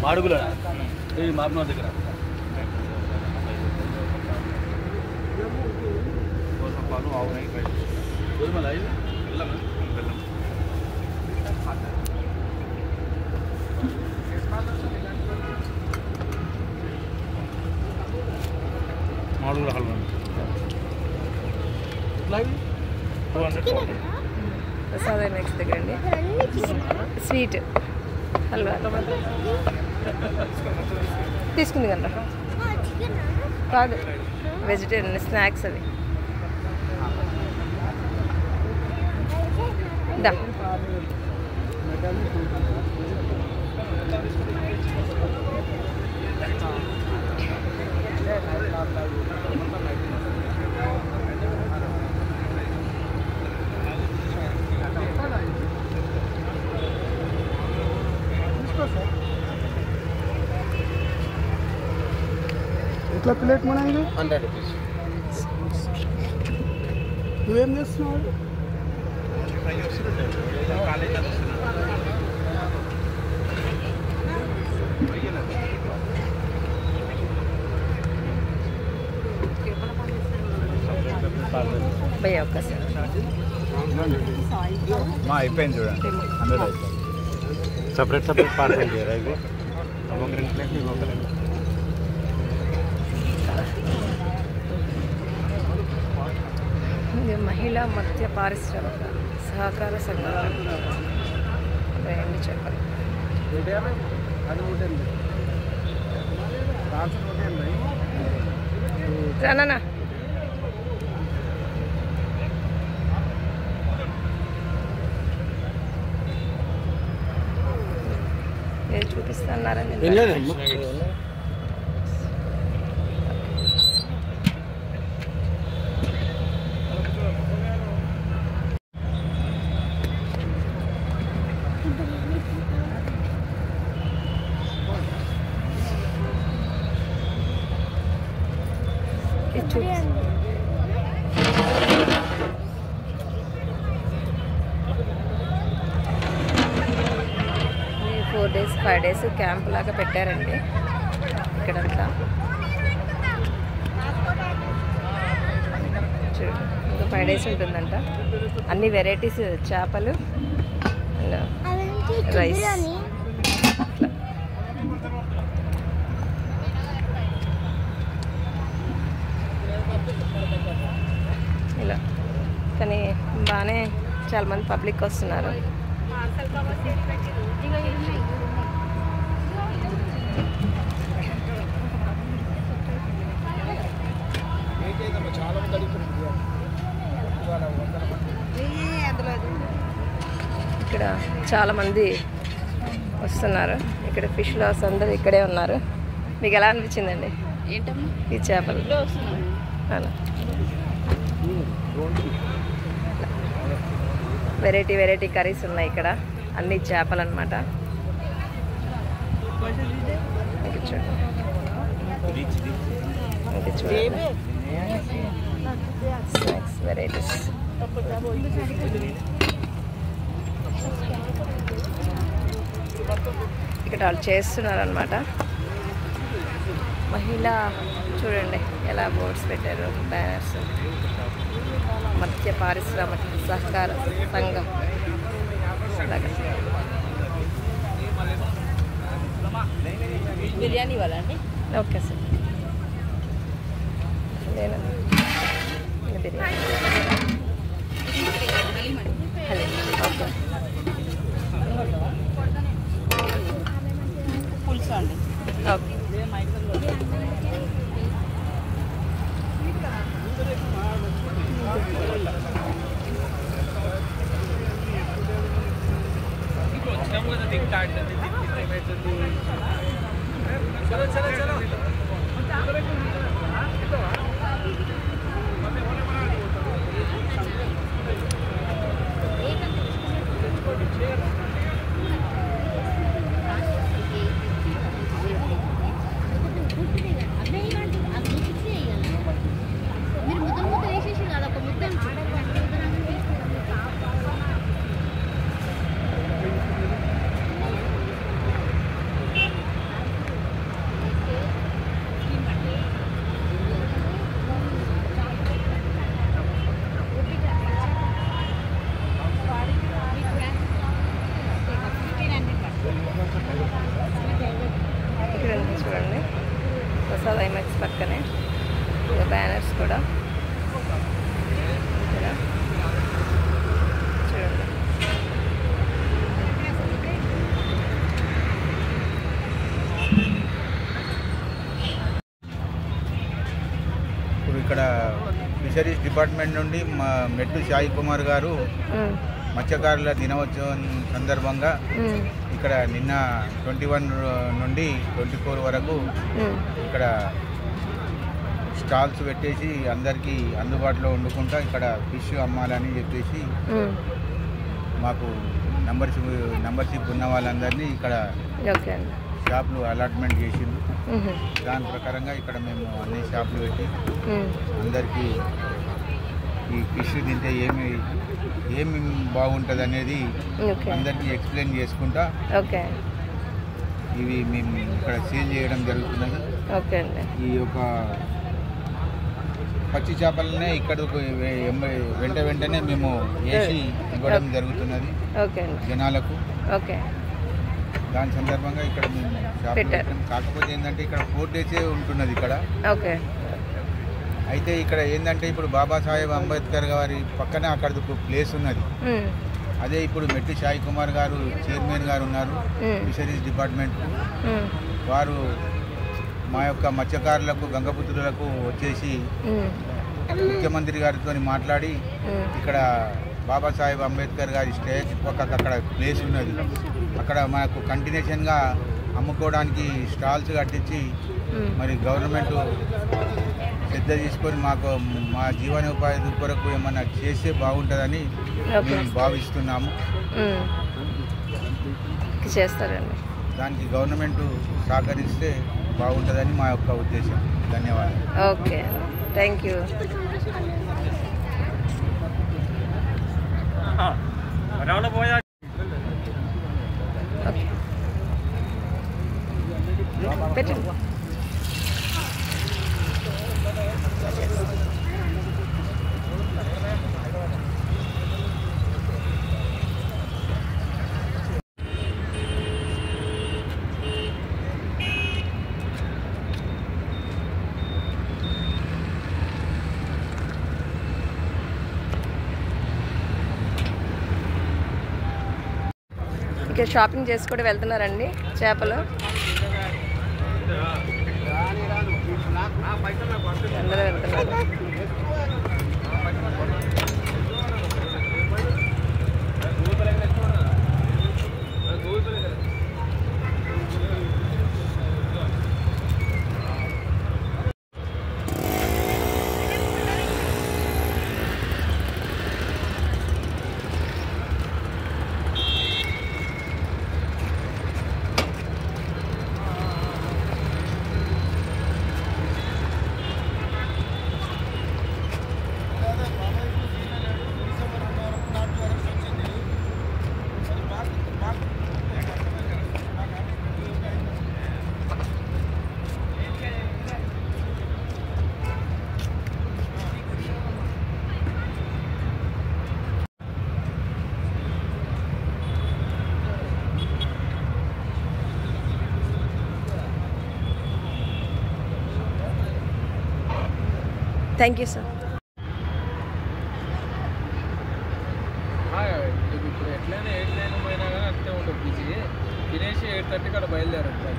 మాడుగుల మామూలు దగ్గర పాలు ఆవు నెయ్యి గోధుమలు అవి బెల్లం బెల్లం మాడుగుల హల్వా ప్రసాద్ నెక్స్ట్ దగ్గర అండి స్వీట్ హల్వా తీసుకుంది కదా కాదు వెజిటేరియన్ స్నాక్స్ అది దా ఎట్లా ప్లేట్ మన 100 రూపీస్ నువ్వేం చేస్తున్నావు భయ్యా ఒక్కసారి మా అయిపోయింది చూడండి అందరూ సపరేట్ పార్సల్ చేయరా ఇవి ఒక రెండు ప్లేట్లు ఇవి ఒక రెండు ఇది మహిళా మత్స్య పారిశ్రామిక సహకార సంఘం ఏంటి చెప్పాలి రానా నేను చూపిస్తున్నారని ఫోర్ డేస్ 5 days క్యాంప్ లాగా పెట్టారండి ఇక్కడంతా చూడండి ఇంకా 5 days ఉంటుందంట అన్ని వెరైటీస్ చేపలు రైస్ ఇలా కానీ బాగానే చాలామంది పబ్లిక్ వస్తున్నారు ఇక్కడ చాలామంది వస్తున్నారు ఇక్కడ ఫిష్ లాస్ అందరూ ఇక్కడే ఉన్నారు మీకు ఎలా అనిపించిందండి ఏంటమ్మా ఈ చేపలు అలా వెరైటీ కర్రీస్ ఉన్నాయి ఇక్కడ అన్ని చేపలు అన్నమాట చూడండి స్నాక్స్ వెరైటీస్ ఇక్కడ వాళ్ళు చేస్తున్నారు అన్నమాట మహిళా చూడండి ఎలా బోర్డ్స్ పెట్టారు బ్యానర్స్ మత్స్య పారిశ్రామిక సహకార సంఘం బిర్యానీ ఇవ్వాలండి ఓకే సార్ నేను బిర్యానీ హలో ఓకే పులుసు అండి ఓకే ప్రసాద్ ఐమాక్స్ పక్కనే బ్యానర్స్ కూడా ఇక్కడ చూడండి. ఇప్పుడు ఇక్కడ ఫిషరీస్ డిపార్ట్మెంట్ నుండి మా మెట్టు సాయి కుమార్ గారు మత్స్యకారుల దినోత్సవం సందర్భంగా ఇక్కడ నిన్న 21 నుండి 24 వరకు ఇక్కడ స్టాల్స్ పెట్టేసి అందరికీ అందుబాటులో వండుకుంటా ఇక్కడ ఫిష్ అమ్మాలని చెప్పేసి మాకు నంబర్షిప్ ఉన్న వాళ్ళందరినీ ఇక్కడ షాపులు అలాట్మెంట్ చేసిండు. దాని ప్రకారంగా ఇక్కడ మేము అన్ని షాపులు పెట్టి అందరికీ ఈ ఫిష్ తింటే ఏమి బాగుంటుంది అనేది అందరికీ ఎక్స్ప్లెయిన్ చేసుకుంటా ఇవి మేము ఇక్కడ సేల్ చేయడం జరుగుతున్నది. ఈ యొక్క పచ్చి చేపలనే ఇక్కడ వెంటనే మేము వేసి ఇవ్వడం జరుగుతున్నది జనాలకు. దాని సందర్భంగా ఇక్కడ మేము షాప్ పెట్టాం. కాకపోతే ఏంటంటే ఇక్కడ 4 డేసే ఉంటున్నది ఇక్కడ. అయితే ఇక్కడ ఏంటంటే ఇప్పుడు బాబాసాహెబ్ అంబేద్కర్ గారి పక్కనే అక్కడ ప్లేస్ ఉన్నది. అదే ఇప్పుడు మెట్టి సాయి కుమార్ గారు చైర్మన్ గారు ఉన్నారు ఫిషరీస్ డిపార్ట్మెంట్. వారు మా యొక్క మత్స్యకారులకు గంగపుత్రులకు వచ్చేసి ముఖ్యమంత్రి గారితో మాట్లాడి ఇక్కడ బాబాసాహెబ్ అంబేద్కర్ గారి స్టేజ్ పక్కకు అక్కడ ప్లేస్ ఉన్నది. అక్కడ మనకు కంటిన్యూషన్గా అమ్ముకోవడానికి స్టాల్స్ కట్టించి మరి గవర్నమెంట్ శ్రద్ధ తీసుకొని మాకు మా జీవనోపాధి కొరకు ఏమన్నా చేస్తే బాగుంటుందని మేము భావిస్తున్నాము. చేస్తారండి. దానికి గవర్నమెంట్ సహకరిస్తే బాగుంటుందని మా యొక్క ఉద్దేశం. ధన్యవాదాలు. Okay, thank you. పెట్టండి. ఇక్కడ షాపింగ్ చేసి కూడా వెళ్తున్నారండి చేపలు. అందరూ వెళ్తున్నారు. Thank you sir. ఇప్పుడు ఎట్లయినా 8 9 పోయినా కానీ అంతే ఉంటుంది. బిజీ తినేసి 8:30 అక్కడ బయలుదేరండి.